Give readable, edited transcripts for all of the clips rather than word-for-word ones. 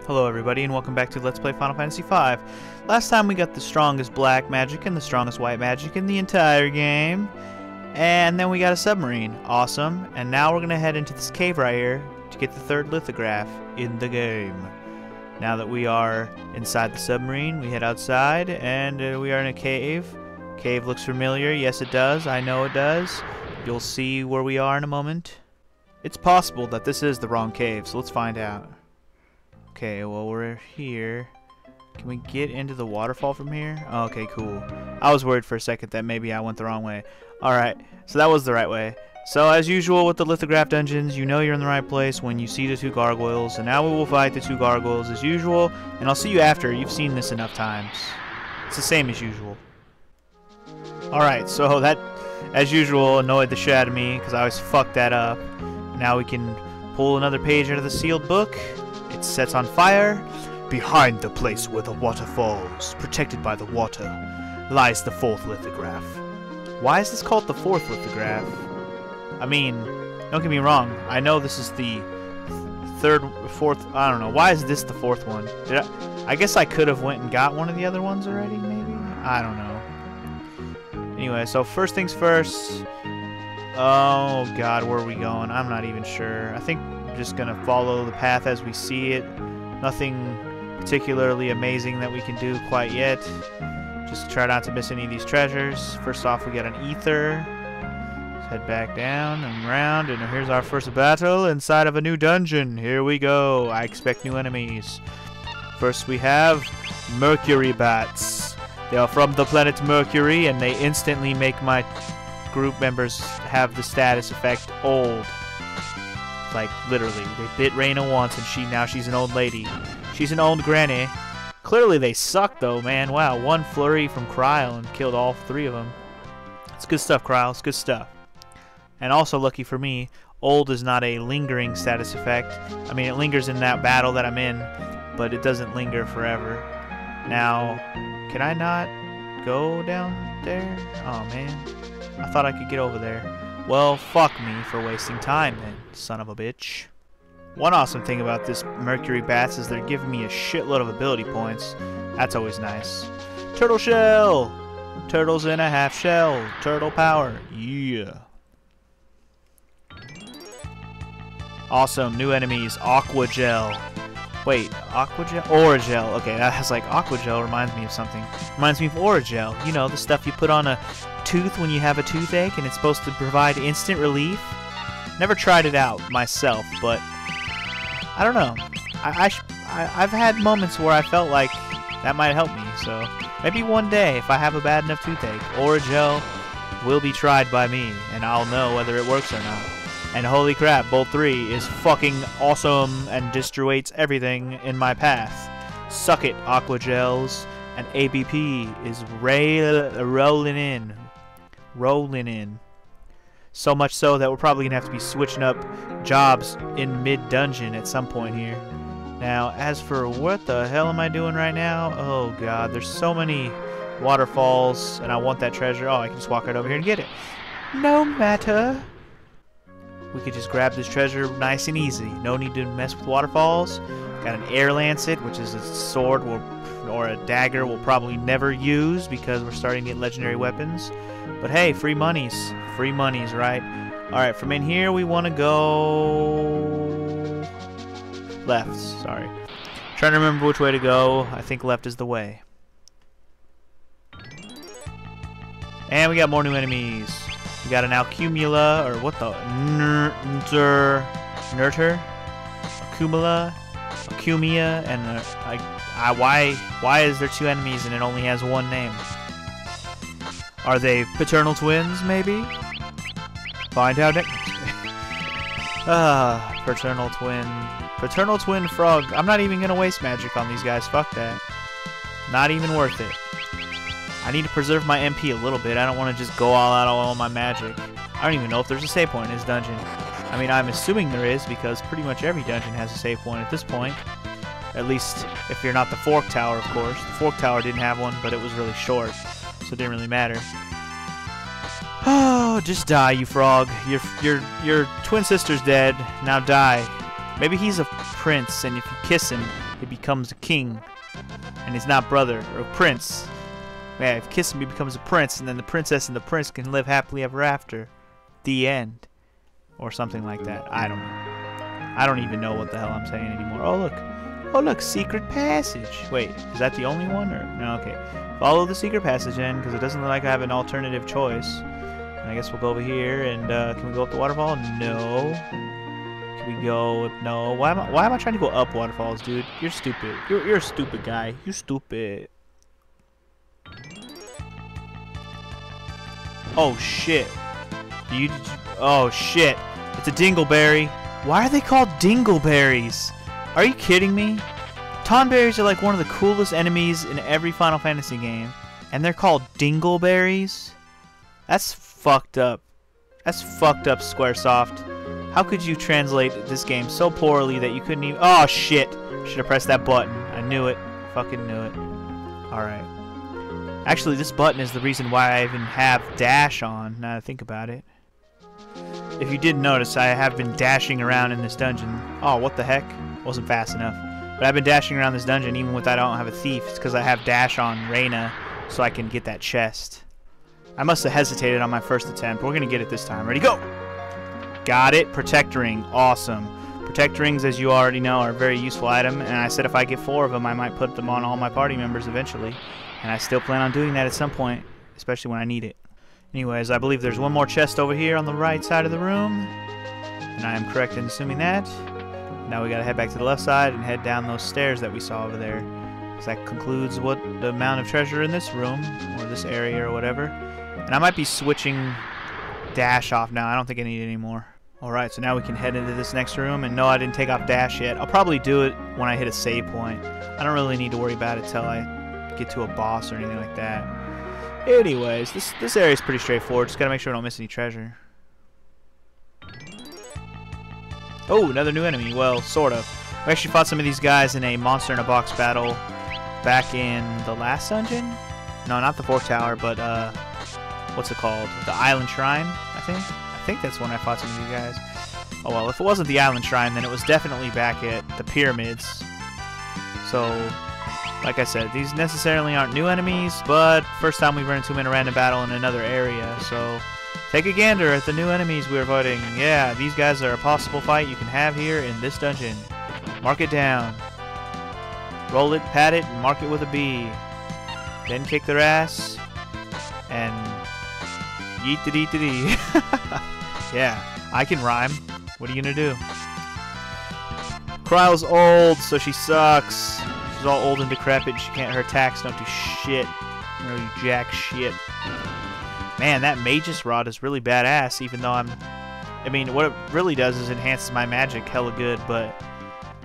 Hello everybody and welcome back to Let's Play Final Fantasy V. Last time we got the strongest black magic and the strongest white magic in the entire game. And then we got a submarine. Awesome. And now we're going to head into this cave right here to get the third lithograph in the game. Now that we are inside the submarine, we head outside and we are in a cave. Cave looks familiar. Yes, it does. I know it does. You'll see where we are in a moment. It's possible that this is the wrong cave, so let's find out. Okay, well, we're here. Can we get into the waterfall from here? Oh, okay, cool. I was worried for a second that maybe I went the wrong way. Alright, so that was the right way. So, as usual with the lithograph dungeons, you know you're in the right place when you see the two gargoyles. And now we will fight the two gargoyles as usual. And I'll see you after. You've seen this enough times. It's the same as usual. Alright, so that, as usual, annoyed the shit out of me because I always fucked that up. Now we can pull another page out of the sealed book. It sets on fire. Behind the place where the water falls, protected by the water, lies the fourth lithograph. Why is this called the fourth lithograph? I mean, don't get me wrong. I know this is the fourth. I don't know. Why is this the fourth one? I guess I could have went and got one of the other ones already, maybe? I don't know. Anyway, so first things first. Oh, God, where are we going? I'm not even sure. I think we're just going to follow the path as we see it. Nothing particularly amazing that we can do quite yet. Just try not to miss any of these treasures. First off, we got an ether. Let's head back down and around, and here's our first battle inside of a new dungeon. Here we go. I expect new enemies. First, we have mercury bats. They are from the planet Mercury, and they instantly make my group members have the status effect old. Like, literally. They bit Raina once, and now she's an old lady. She's an old granny. Clearly they suck, though, man. Wow, one flurry from Cryle and killed all three of them. It's good stuff, Cryle. It's good stuff. And also, lucky for me, old is not a lingering status effect. I mean, it lingers in that battle that I'm in, but it doesn't linger forever. Now, can I not go down there? Oh, man. I thought I could get over there. Well, fuck me for wasting time then, son of a bitch. One awesome thing about this mercury bats is they're giving me a shitload of ability points. That's always nice. Turtle shell! Turtles in a half shell. Turtle power. Yeah. Awesome. New enemies. Aqua gel. Wait, aqua gel? Oragel. Okay, that has like aqua gel reminds me of something. Reminds me of Oragel. You know, the stuff you put on a tooth when you have a toothache and it's supposed to provide instant relief. Never tried it out myself, but I don't know. I've had moments where I felt like that might help me, so maybe one day if I have a bad enough toothache, Oragel will be tried by me and I'll know whether it works or not. And holy crap, Bolt 3 is fucking awesome and destroys everything in my path. Suck it, Aqua Gels. And ABP is rolling in. Rolling in. So much so that we're probably going to have to be switching up jobs in mid-dungeon at some point here. Now, as for what the hell am I doing right now? Oh god, there's so many waterfalls and I want that treasure. Oh, I can just walk right over here and get it. No matter. We could just grab this treasure nice and easy. No need to mess with waterfalls. Got an air lancet, which is a sword or a dagger we'll probably never use because we're starting to get legendary weapons. But hey, free monies. Free monies, right? Alright, from in here we want to go left. Sorry. Trying to remember which way to go. I think left is the way. And we got more new enemies. We got an Alcumula, or what the? Nurter? Acumia, and why is there two enemies and it only has one name? Are they paternal twins, maybe? Find out next. Paternal twin. Paternal twin frog. I'm not even gonna waste magic on these guys. Fuck that. Not even worth it. I need to preserve my MP a little bit. I don't want to just go all out on all my magic. I don't even know if there's a save point in this dungeon. I mean, I'm assuming there is because pretty much every dungeon has a save point at this point. At least if you're not the Fork Tower, of course. The Fork Tower didn't have one, but it was really short, so it didn't really matter. Oh, just die, you frog. Your twin sister's dead. Now die. Maybe he's a prince, and if you kiss him, he becomes a king. And he's not brother or prince. Yeah, if you kiss him, he becomes a prince, and then the princess and the prince can live happily ever after. The end. Or something like that. I don't know. I don't even know what the hell I'm saying anymore. Oh, look. Oh, look. Secret passage. Wait, is that the only one? Or no, okay. Follow the secret passage in, because it doesn't look like I have an alternative choice. And I guess we'll go over here, and can we go up the waterfall? No. Can we go? No. Why am I trying to go up waterfalls, dude? You're stupid. You're a stupid guy. You're stupid. Oh shit. Oh shit. It's a Dingleberry. Why are they called Dingleberries? Are you kidding me? Tonberries are like one of the coolest enemies in every Final Fantasy game. And they're called Dingleberries? That's fucked up. That's fucked up, Squaresoft. How could you translate this game so poorly that you couldn't even... Oh shit. Should have pressed that button. I knew it. Fucking knew it. Alright. Actually, this button is the reason why I even have dash on, now that I think about it. If you didn't notice, I have been dashing around in this dungeon. Oh, what the heck? Wasn't fast enough. But I've been dashing around this dungeon even when I don't have a thief. It's because I have dash on Reyna, so I can get that chest. I must have hesitated on my first attempt. We're going to get it this time. Ready, go! Got it. Protect ring. Awesome. Protect rings, as you already know, are a very useful item. And I said if I get 4 of them, I might put them on all my party members eventually. And I still plan on doing that at some point, especially when I need it. Anyways, I believe there's one more chest over here on the right side of the room. And I am correct in assuming that. Now we gotta head back to the left side and head down those stairs that we saw over there. So that concludes what the amount of treasure in this room, or this area, or whatever. And I might be switching dash off now. I don't think I need it anymore. Alright, so now we can head into this next room. And no, I didn't take off dash yet. I'll probably do it when I hit a save point. I don't really need to worry about it till I get to a boss or anything like that. Anyways, this area is pretty straightforward. Just gotta make sure I don't miss any treasure. Oh, another new enemy. Well, sort of. We actually fought some of these guys in a monster in a box battle back in the last dungeon. No, not the 4th tower, but what's it called? The Island Shrine, I think. I think that's when I fought some of these guys. Oh well, if it wasn't the Island Shrine, then it was definitely back at the pyramids. So, like I said, these necessarily aren't new enemies, but first time we run into them in a random battle in another area, so take a gander at the new enemies we're avoiding. Yeah, these guys are a possible fight you can have here in this dungeon. Mark it down. Roll it, pat it, and mark it with a B. Then kick their ass, and yeet-da-dee-da-dee. Yeah, I can rhyme. What are you gonna do? Kryle's old, so she sucks. She's all old and decrepit. She can't. Her attacks don't do shit. No, you jack shit. Man, that Magus Rod is really badass. Even though I mean, what it really does is enhances my magic hella good. But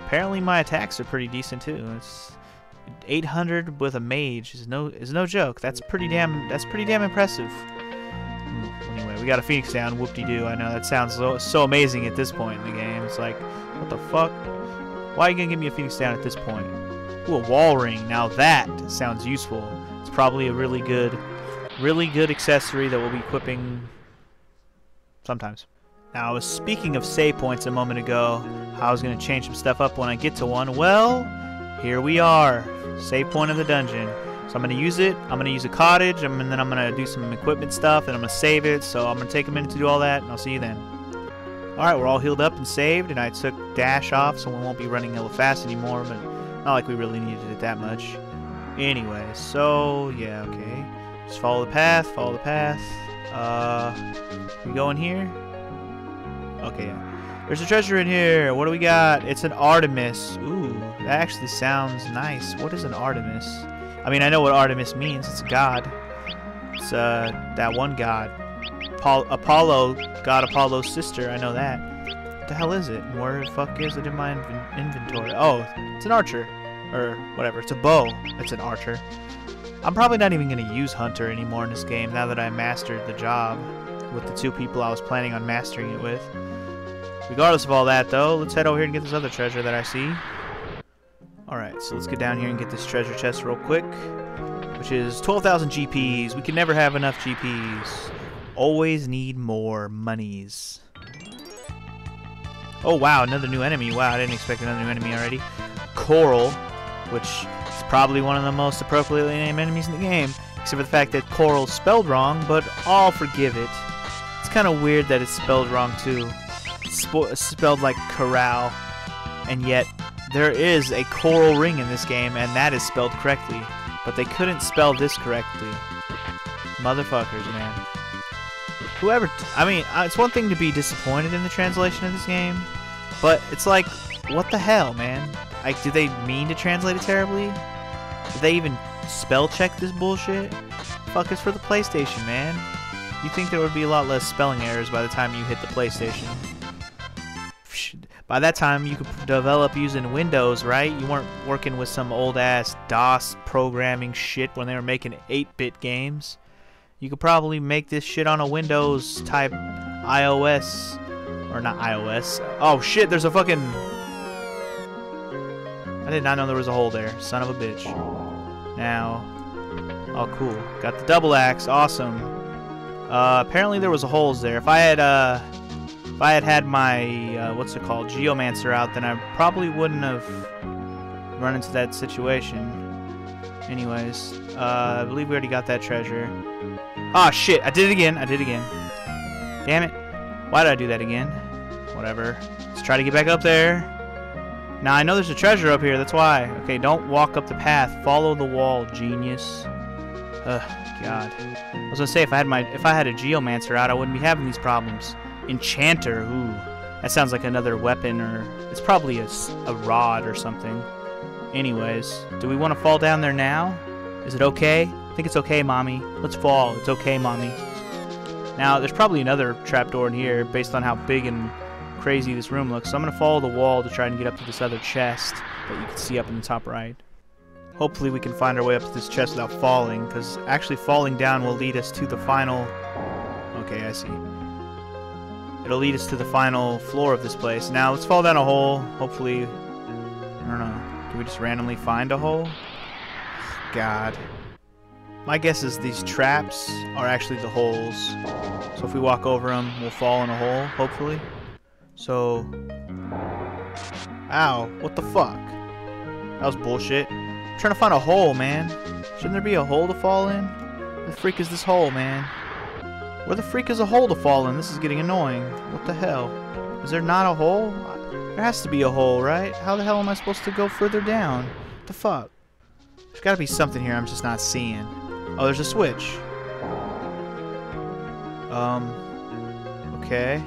apparently my attacks are pretty decent too. It's 800 with a mage is no joke. That's pretty damn impressive. Anyway, we got a Phoenix down. Whoop-de-doo. I know that sounds so amazing at this point in the game. It's like, what the fuck? Why are you gonna give me a Phoenix down at this point? Ooh, a wall ring. Now that sounds useful. It's probably a really good accessory that we'll be equipping sometimes. Now, I was speaking of save points a moment ago. How I was gonna change some stuff up when I get to one. Well, here we are. Save point of the dungeon. So I'm going to use it. I'm going to use a cottage, and then I'm going to do some equipment stuff, and I'm going to save it. So I'm going to take a minute to do all that, and I'll see you then. Alright, we're all healed up and saved, and I took dash off, so we won't be running hella fast anymore, but not like we really needed it that much. Anyway, so, yeah, okay. Just follow the path, follow the path. We go in here? Okay, yeah. There's a treasure in here. What do we got? It's an Artemis. Ooh, that actually sounds nice. What is an Artemis? I mean, I know what Artemis means. It's a god. It's that one god. Apollo, God Apollo's sister. I know that. What the hell is it? Where the fuck is it in my inventory? Oh, it's an archer. Or whatever. It's a bow. It's an archer. I'm probably not even going to use Hunter anymore in this game now that I mastered the job with the 2 people I was planning on mastering it with. Regardless of all that, though, let's head over here and get this other treasure that I see. Alright, so let's get down here and get this treasure chest real quick, which is 12,000 GPs. We can never have enough GPs. Always need more monies. Oh, wow, another new enemy. Wow, I didn't expect another new enemy already. Coral. which is probably one of the most appropriately named enemies in the game, except for the fact that coral's spelled wrong, but I'll forgive it. It's kind of weird that it's spelled wrong too. It's spelled like corral, and yet there is a coral ring in this game, and that is spelled correctly, but they couldn't spell this correctly. Motherfuckers, man. Whoever, I mean, it's one thing to be disappointed in the translation of this game, but it's like, what the hell, man? Like, did they mean to translate it terribly? Did they even spell check this bullshit? Fuck, it's for the PlayStation, man. You'd think there would be a lot less spelling errors by the time you hit the PlayStation. By that time, you could develop using Windows, right? You weren't working with some old-ass DOS programming shit when they were making 8-bit games. You could probably make this shit on a Windows-type iOS. Or not iOS. Oh, shit, there's a fucking... I did not know there was a hole there. Son of a bitch. Now... Oh, cool. Got the double axe. Awesome. Apparently there was holes there. If I had had my, what's it called, Geomancer out, then I probably wouldn't have run into that situation. Anyways, I believe we already got that treasure. Ah, shit, I did it again. Damn it. Why did I do that again? Whatever. Let's try to get back up there. Now, I know there's a treasure up here, that's why. Okay, don't walk up the path. Follow the wall, genius. Ugh, God. I was gonna say, if I had a Geomancer out, I wouldn't be having these problems. Enchanter, ooh. That sounds like another weapon, or... It's probably a rod or something. Anyways, do we want to fall down there now? Is it okay? I think it's okay, Mommy. Let's fall. It's okay, Mommy. Now, there's probably another trapdoor in here based on how big and crazy this room looks. So I'm going to follow the wall to try and get up to this other chest that you can see up in the top right. Hopefully we can find our way up to this chest without falling, because actually falling down will lead us to the final... Okay, I see. It'll lead us to the final floor of this place. Now, let's fall down a hole. Hopefully... I don't know. Can we just randomly find a hole? God. My guess is these traps are actually the holes. So if we walk over them, we'll fall in a hole, hopefully. So... Ow, what the fuck? That was bullshit. I'm trying to find a hole, man. Shouldn't there be a hole to fall in? Where the freak is this hole, man? Where the freak is a hole to fall in? This is getting annoying. What the hell? Is there not a hole? There has to be a hole, right? How the hell am I supposed to go further down? What the fuck? There's gotta be something here I'm just not seeing. Oh, there's a switch. Okay.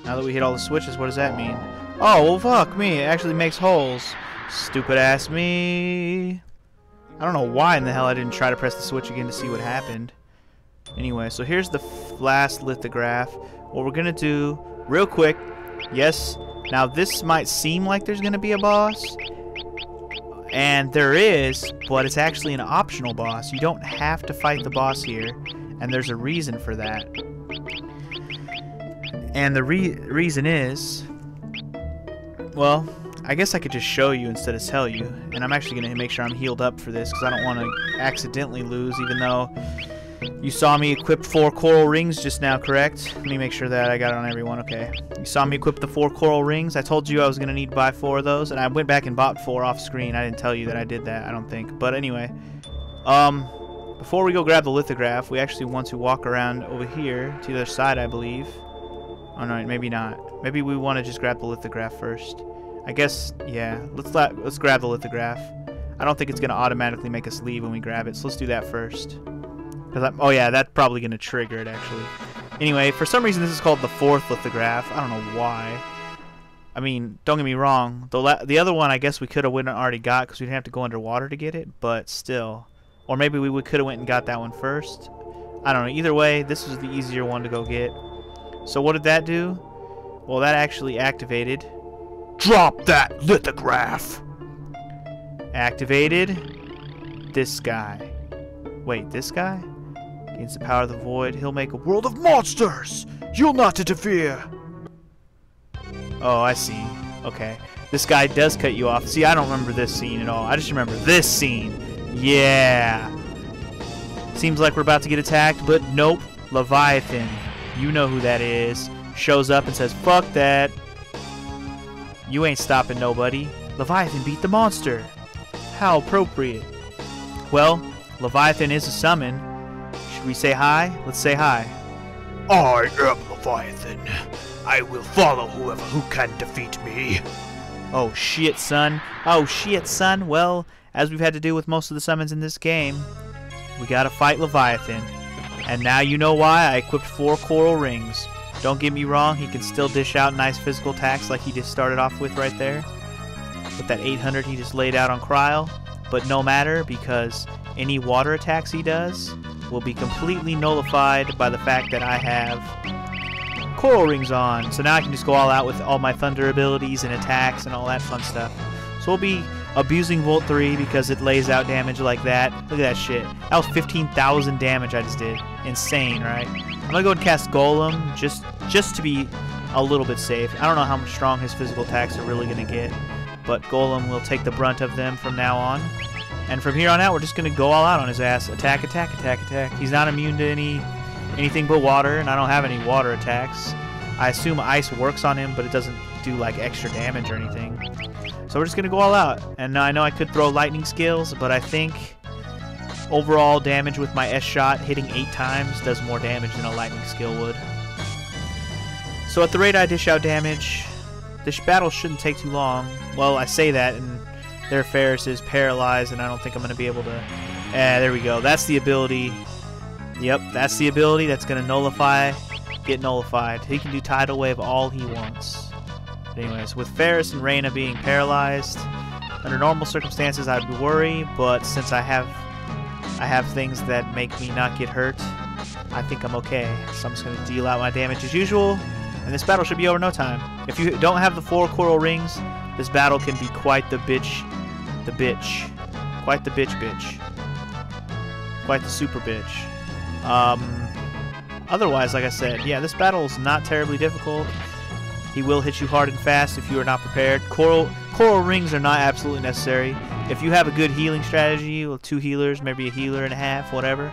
Now that we hit all the switches, what does that mean? Oh, well, fuck me. It actually makes holes. Stupid ass me. I don't know why in the hell I didn't try to press the switch again to see what happened. Anyway, so here's the last lithograph. What we're gonna do, real quick, yes, now this might seem like there's gonna be a boss, and there is, but it's actually an optional boss. You don't have to fight the boss here, and there's a reason for that. And the reason is, well, I guess I could just show you instead of tell you, and I'm actually gonna make sure I'm healed up for this, because I don't want to accidentally lose, even though you saw me equip 4 coral rings just now, correct? Let me make sure that I got it on everyone. Okay. You saw me equip the 4 coral rings. I told you I was going to need to buy 4 of those, and I went back and bought 4 off screen. I didn't tell you that I did that, I don't think. But anyway, before we go grab the lithograph, we actually want to walk around over here to the other side, I believe. Oh, no, maybe not. Maybe we want to just grab the lithograph first. I guess, yeah. Let's grab the lithograph. I don't think it's going to automatically make us leave when we grab it, so let's do that first. Oh yeah, that's probably going to trigger it, actually. Anyway, for some reason this is called the 4th lithograph. I don't know why. I mean, don't get me wrong. The other one I guess we could have already got because we didn't have to go underwater to get it, but still. Or maybe we could have went and got that one first. I don't know. Either way, this was the easier one to go get. So what did that do? Well, that actually activated. Drop that lithograph! Activated this guy. Wait, this guy? Against the power of the void, he'll make a world of monsters! You'll not interfere! Oh, I see. Okay. This guy does cut you off. See, I don't remember this scene at all. I just remember this scene. Yeah! Seems like we're about to get attacked, but nope. Leviathan. You know who that is. Shows up and says, fuck that. You ain't stopping nobody. Leviathan beat the monster. How appropriate. Well, Leviathan is a summon. Should we say hi? Let's say hi. I am Leviathan. I will follow who can defeat me. Oh shit, son. Oh shit, son. Well, as we've had to do with most of the summons in this game, we gotta fight Leviathan. And now you know why I equipped 4 coral rings. Don't get me wrong, he can still dish out nice physical attacks like he just started off with right there. With that 800 he just laid out on Cryle. But no matter, because any water attacks he does will be completely nullified by the fact that I have coral rings on. So now I can just go all out with all my thunder abilities and attacks and all that fun stuff. So we'll be abusing Volt 3 because it lays out damage like that. Look at that shit. That was 15,000 damage I just did. Insane, right? I'm gonna go and cast Golem just to be a little bit safe. I don't know how strong his physical attacks are really gonna get, but Golem will take the brunt of them from now on. And from here on out, we're just gonna go all out on his ass. Attack, attack, attack, attack. He's not immune to anything but water, and I don't have any water attacks. I assume ice works on him, but it doesn't do like extra damage or anything. So we're just gonna go all out. And I know I could throw lightning skills, but I think overall damage with my S shot hitting 8 times does more damage than a lightning skill would. So at the rate I dish out damage, this battle shouldn't take too long. Well, I say that, and their Ferris is paralyzed, and I don't think I'm gonna be able to. There we go. That's the ability. Yep, that's the ability that's gonna nullify. Get nullified. He can do Tidal Wave all he wants. But anyways, with Ferris and Reyna being paralyzed, under normal circumstances I'd worry, but since I have things that make me not get hurt, I think I'm okay. So I'm just going to deal out my damage as usual, and this battle should be over no time. If you don't have the 4 coral rings, this battle can be quite the bitch. Quite the bitch. Quite the super bitch. Otherwise, like I said, yeah, this battle is not terribly difficult. He will hit you hard and fast if you are not prepared. Coral rings are not absolutely necessary. If you have a good healing strategy with 2 healers, maybe a healer and a half, whatever,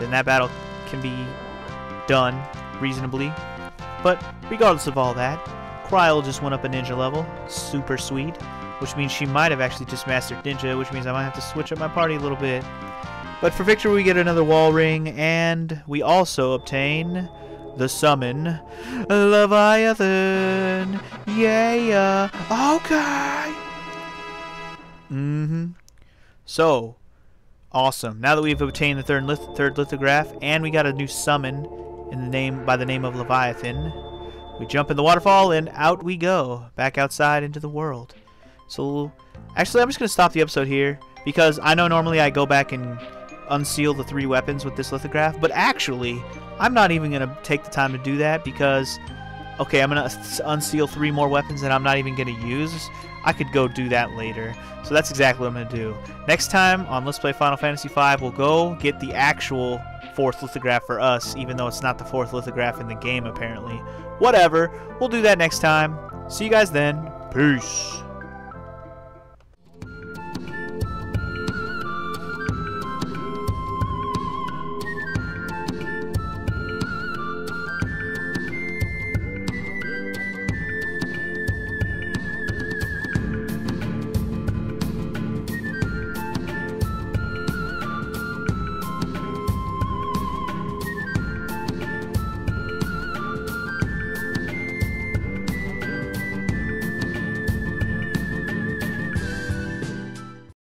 then that battle can be done reasonably. But regardless of all that, Cryle just went up a ninja level. Super sweet. Which means she might have actually just mastered ninja, which means I might have to switch up my party a little bit. But for victory we get another wall ring, and we also obtain the summon Leviathan. Yeah. Okay. So awesome. Now that we've obtained the third lithograph, and we got a new summon by the name of Leviathan, we jump in the waterfall and out we go back outside into the world. So actually, I'm just gonna stop the episode here because I know normally I go back and unseal the 3 weapons with this lithograph, but actually I'm not even gonna take the time to do that because, okay, I'm gonna unseal 3 more weapons that I'm not even gonna use. I could go do that later, so that's exactly what I'm gonna do. Next time on Let's Play Final Fantasy V, we'll go get the actual 4th lithograph for us, even though it's not the 4th lithograph in the game apparently. Whatever, we'll do that next time. See you guys then. Peace.